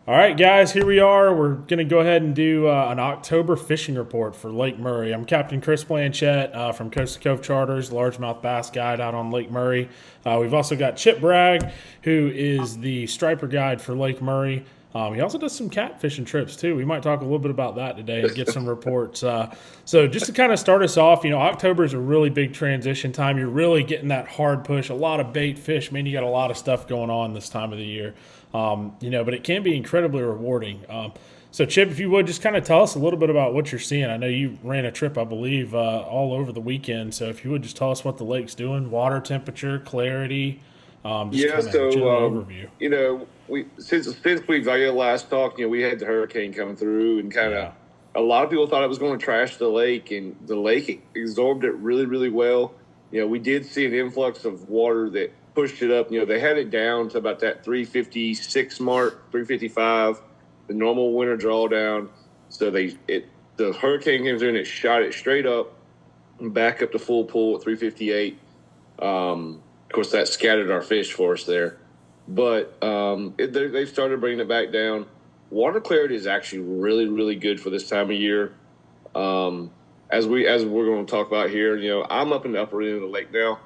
All right, guys, here we are. We're going to go ahead and do an October fishing report for Lake Murray. I'm Captain Chris Blanchette from Coast to Cove Charters, Largemouth Bass Guide out on Lake Murray. We've also got Chipp, who is the striper guide for Lake Murray. He also does some catfishing trips too. We might talk a little bit about that today and get some reports. So just to kind of start us off, October is a really big transition time. You're really getting that hard push, a lot of bait fish. Man, you got a lot of stuff going on this time of the year. But it can be incredibly rewarding. So, Chipp, if you would just kind of tell us a little bit about what you're seeing. I know you ran a trip, I believe, all over the weekend. So, if you would just tell us what the lake's doing, water temperature, clarity, just Yeah, kind of so general overview. we since we last talked, we had the hurricane coming through, and kind of Yeah. a lot of people thought it was going to trash the lake, and the lake absorbed it really, really well. We did see an influx of water that pushed it up. They had it down to about that 356 mark, 355, the normal winter drawdown. So the hurricane came through and it shot it straight up and back up to full pull at 358. Of course, that scattered our fish for us there, but they've started bringing it back down. Water clarity is actually really, really good for this time of year. As we're going to talk about here, I'm up in the upper end of the lake now.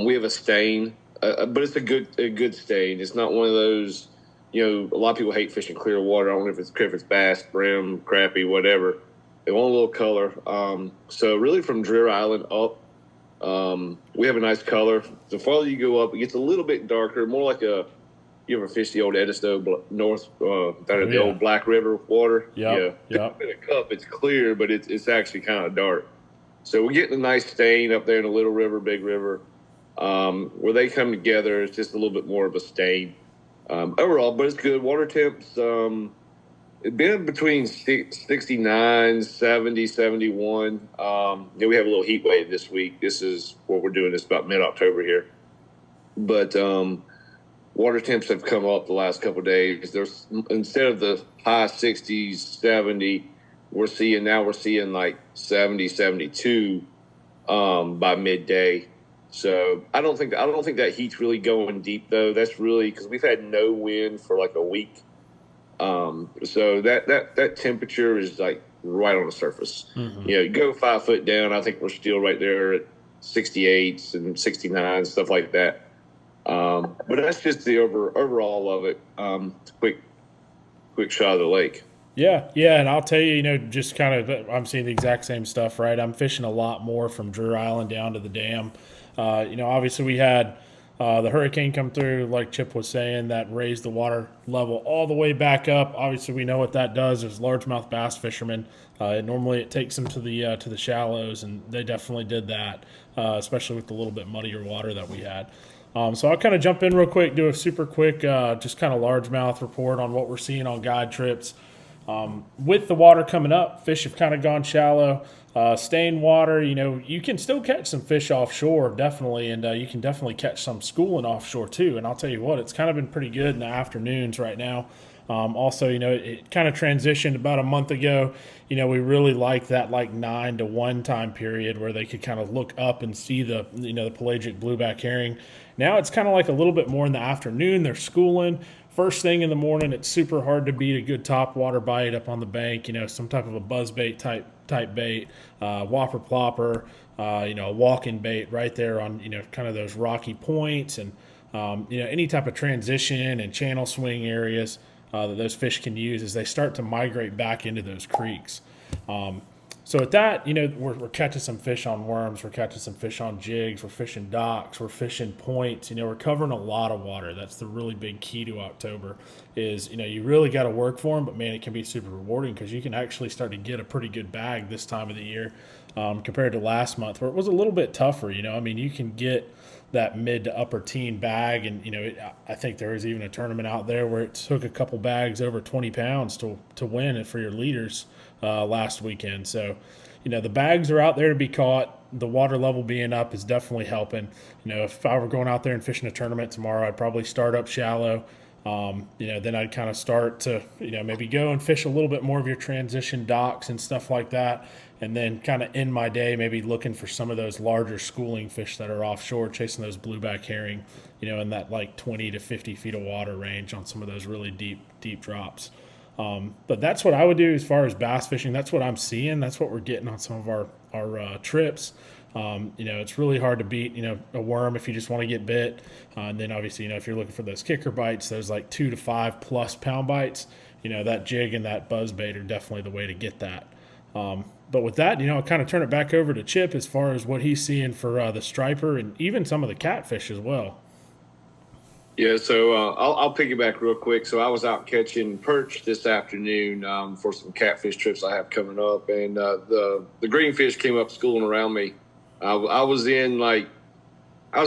We have a stain, but it's a good stain. It's not one of those. A lot of people hate fishing clear water. I don't know if it's bass, brim, crappie, whatever. They want a little color. So really, from Dreer Island up, we have a nice color. The farther you go up, it gets a little bit darker, more like you ever fished the old Edisto North, down at the old Black River water? Yep. Yeah. Yep. In a cup, it's clear, but it's actually kind of dark. So we're getting a nice stain up there in the Little River, Big River. Where they come together, it's just a little bit more of a stain. Overall, but it's good. Water temps, it's been between 69, 70, 71. We have a little heat wave this week. This is what we're doing. It's about mid-October here. But water temps have come up the last couple of days. There's, instead of the high 60s, 70, we're seeing like 70, 72 by midday. So I don't think that heat's really going deep though. That's really because we've had no wind for like a week. So that temperature is like right on the surface. Mm-hmm. You go 5 foot down, I think we're still right there at 68s and 69s, stuff like that. But that's just the overall of it. Quick shot of the lake. Yeah, and I'll tell you, just kind of, I'm seeing the exact same stuff, right? I'm fishing a lot more from Drew Island down to the dam. Obviously we had the hurricane come through, like Chipp was saying, that raised the water level all the way back up. Obviously, we know what that does as largemouth bass fishermen. Normally, it takes them to the shallows, and they definitely did that, especially with the little bit muddier water that we had. So I'll kind of jump in real quick, do a super quick, just kind of largemouth report on what we're seeing on guide trips. With the water coming up, fish have kind of gone shallow. Stained water, you can still catch some fish offshore, definitely, and you can definitely catch some schooling offshore too. And I'll tell you what, it's kind of been pretty good in the afternoons right now. Also, it kind of transitioned about a month ago. We really liked that like 9 to 1 time period where they could kind of look up and see the pelagic blueback herring. Now it's kind of like a little bit more in the afternoon. They're schooling. First thing in the morning, it's super hard to beat a good top water bite up on the bank. Some type of a buzzbait type bait, whopper plopper, a walking bait right there on kind of those rocky points and any type of transition and channel swing areas that those fish can use as they start to migrate back into those creeks. So at that, we're catching some fish on worms, we're catching some fish on jigs, we're fishing docks, we're fishing points. We're covering a lot of water. That's the really big key to October is, you really got to work for them, but man, it can be super rewarding because you can actually start to get a pretty good bag this time of the year compared to last month where it was a little bit tougher. You can get that mid to upper teen bag. And, I think there was even a tournament out there where it took a couple bags over 20 pounds to win it for your leaders last weekend. So, the bags are out there to be caught. The water level being up is definitely helping. If I were going out there and fishing a tournament tomorrow, I'd probably start up shallow. Then I'd kind of start to, maybe go and fish a little bit more of your transition docks and stuff like that. and then kind of end my day maybe looking for some of those larger schooling fish that are offshore, chasing those blueback herring, in that like 20 to 50 feet of water range on some of those really deep drops. But that's what I would do as far as bass fishing. That's what I'm seeing. That's what we're getting on some of our trips. It's really hard to beat, a worm if you just want to get bit. And then obviously, if you're looking for those kicker bites, those like 2 to 5 plus pound bites, that jig and that buzz bait are definitely the way to get that. But with that, I'll kind of turn it back over to Chipp as far as what he's seeing for the striper and even some of the catfish as well. Yeah, so I'll piggyback real quick. So I was out catching perch this afternoon for some catfish trips I have coming up, and the greenfish came up schooling around me. I was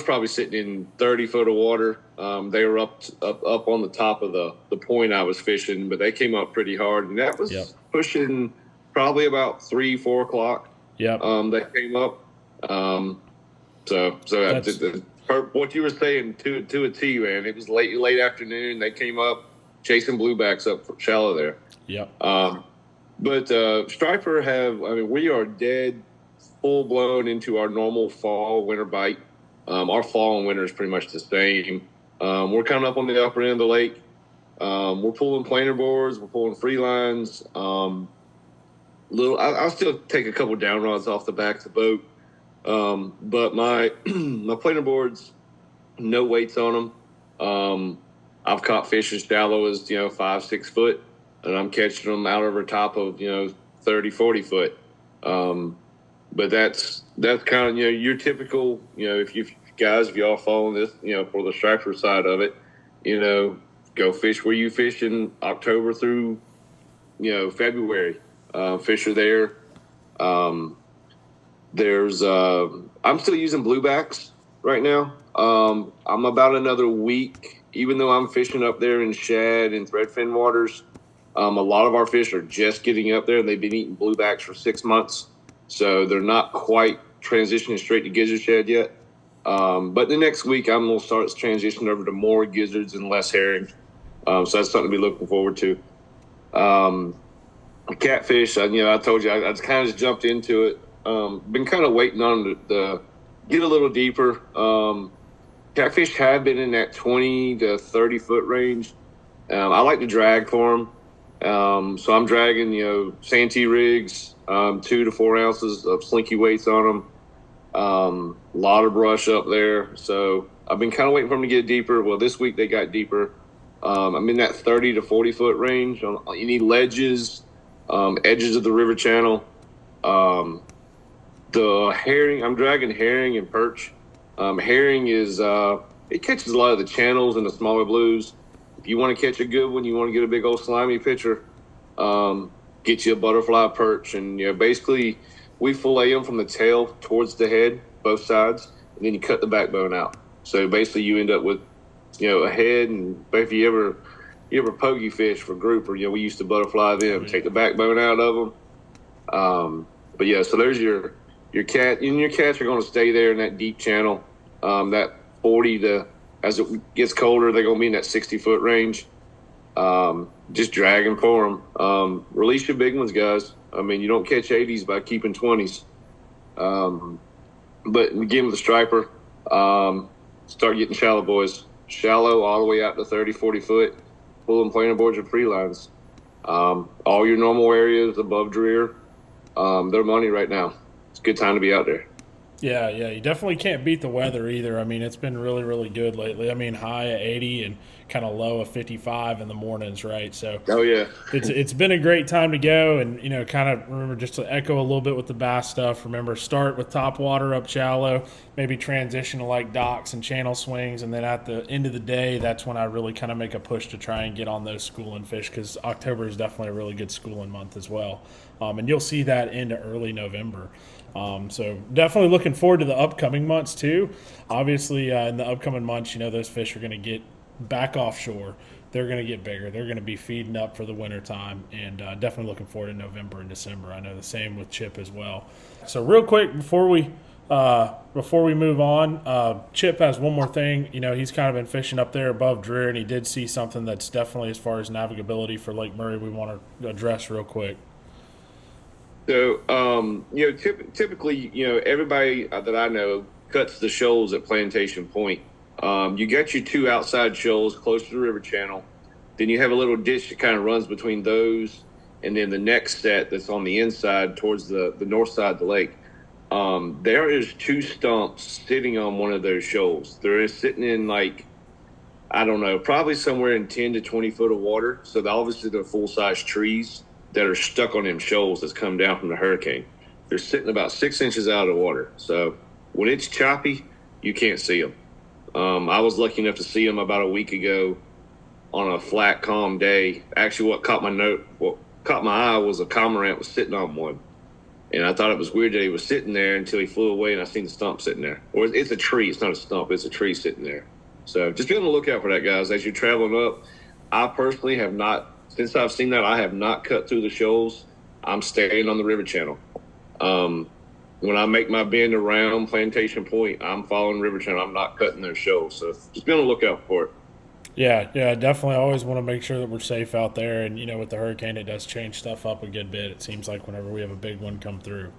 probably sitting in 30 foot of water. They were up on the top of the point I was fishing, but they came up pretty hard, and that was pushing probably about 3-4 o'clock. Yeah. They came up. What you were saying to a T, man. It was late afternoon. They came up chasing bluebacks up shallow there. Yep. But striper we are dead full blown into our normal fall winter bite. Our fall and winter is pretty much the same. We're coming up on the upper end of the lake. We're pulling planer boards. We're pulling free lines. I'll still take a couple down rods off the back of the boat. But my planer boards, no weights on them. I've caught fish as shallow as 5-6 foot, and I'm catching them out over top of 30-40 foot. But that's kind of your typical if y'all following this for the striper side of it, go fish where you fish in October through February. Fish are there. I'm still using bluebacks right now. I'm about another week, even though I'm fishing up there in shad and threadfin waters. A lot of our fish are just getting up there, and they've been eating bluebacks for 6 months, so they're not quite transitioning straight to gizzard shad yet. But the next week, I'm going to start transitioning over to more gizzards and less herring. So that's something to be looking forward to. Catfish, I told you, I kind of just jumped into it. Been kind of waiting on the get a little deeper. Catfish have been in that 20 to 30 foot range. I like to drag for them. So I'm dragging, Santee rigs, 2 to 4 ounces of slinky weights on them. A lot of brush up there. So I've been kind of waiting for them to get deeper. Well, this week they got deeper. I'm in that 30 to 40 foot range. You need ledges, edges of the river channel. The herring, I'm dragging herring and perch. Herring is, it catches a lot of the channels and the smaller blues. If you want to catch a good one, you want to get a big old slimy pitcher, get you a butterfly perch. And, basically we fillet them from the tail towards the head, both sides, and then you cut the backbone out. So basically you end up with, a head. And if you ever pokey fish for grouper, we used to butterfly them, take the backbone out of them. But yeah, so there's your cat, and your cats are going to stay there in that deep channel. That 40 to, as it gets colder, they're going to be in that 60 foot range. Just dragging for them. Release your big ones, guys. You don't catch 80s by keeping 20s. But again, with the striper, start getting shallow, boys. Shallow all the way out to 30, 40 foot. Pulling planer boards or free lines. All your normal areas above Dreer, they're money right now. It's a good time to be out there. Yeah, you definitely can't beat the weather either. It's been really, really good lately. High at 80 and kind of low of 55 in the mornings, right? So oh yeah, it's been a great time to go, and kind of remember, just to echo a little bit with the bass stuff. Remember, start with top water up shallow, maybe transition to like docks and channel swings, and then at the end of the day, that's when I really kind of make a push to try and get on those schooling fish, because October is definitely a really good schooling month as well, and you'll see that into early November. So definitely looking forward to the upcoming months too. Obviously, in the upcoming months, those fish are going to get back offshore. They're going to get bigger. They're going to be feeding up for the winter time, and definitely looking forward to November and December. I know the same with Chipp as well. So real quick before we move on, Chipp has one more thing. He's kind of been fishing up there above Dreer, and he did see something that's definitely, as far as navigability for Lake Murray, we want to address real quick. So, typically, everybody that I know cuts the shoals at Plantation Point. You got your two outside shoals close to the river channel. Then you have a little ditch that kind of runs between those, and then the next set that's on the inside towards the north side of the lake. There is two stumps sitting on one of those shoals. They're sitting in like, I don't know, probably somewhere in 10 to 20 foot of water. So obviously they're full size trees that are stuck on them shoals that's come down from the hurricane. They're sitting about 6 inches out of the water. So when it's choppy, you can't see them. I was lucky enough to see them about a week ago on a flat, calm day. Actually, what caught my eye was a cormorant was sitting on one. And I thought it was weird that he was sitting there until he flew away, and I seen the stump sitting there. Or it's a tree. It's not a stump. It's a tree sitting there. So just be on the lookout for that, guys, as you're traveling up. I personally have not, since I've seen that, I have not cut through the shoals. I'm staying on the river channel. When I make my bend around Plantation Point, I'm following river channel. I'm not cutting their shoals. So just be on the lookout for it. Yeah, definitely. I always want to make sure that we're safe out there. And, with the hurricane, it does change stuff up a good bit, it seems like, whenever we have a big one come through.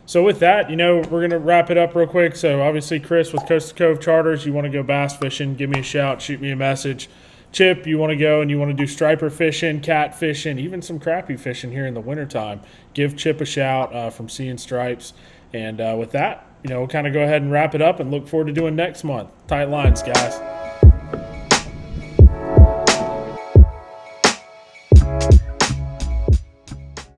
So with that, we're going to wrap it up real quick. So obviously, Chris, with Coast to Cove Charters, you want to go bass fishing, give me a shout, shoot me a message. Chip, you want to go and you want to do striper fishing, cat fishing, even some crappie fishing here in the wintertime, give Chip a shout from Sea and Stripes. And with that, we'll kind of go ahead and wrap it up and look forward to doing next month. Tight lines, guys.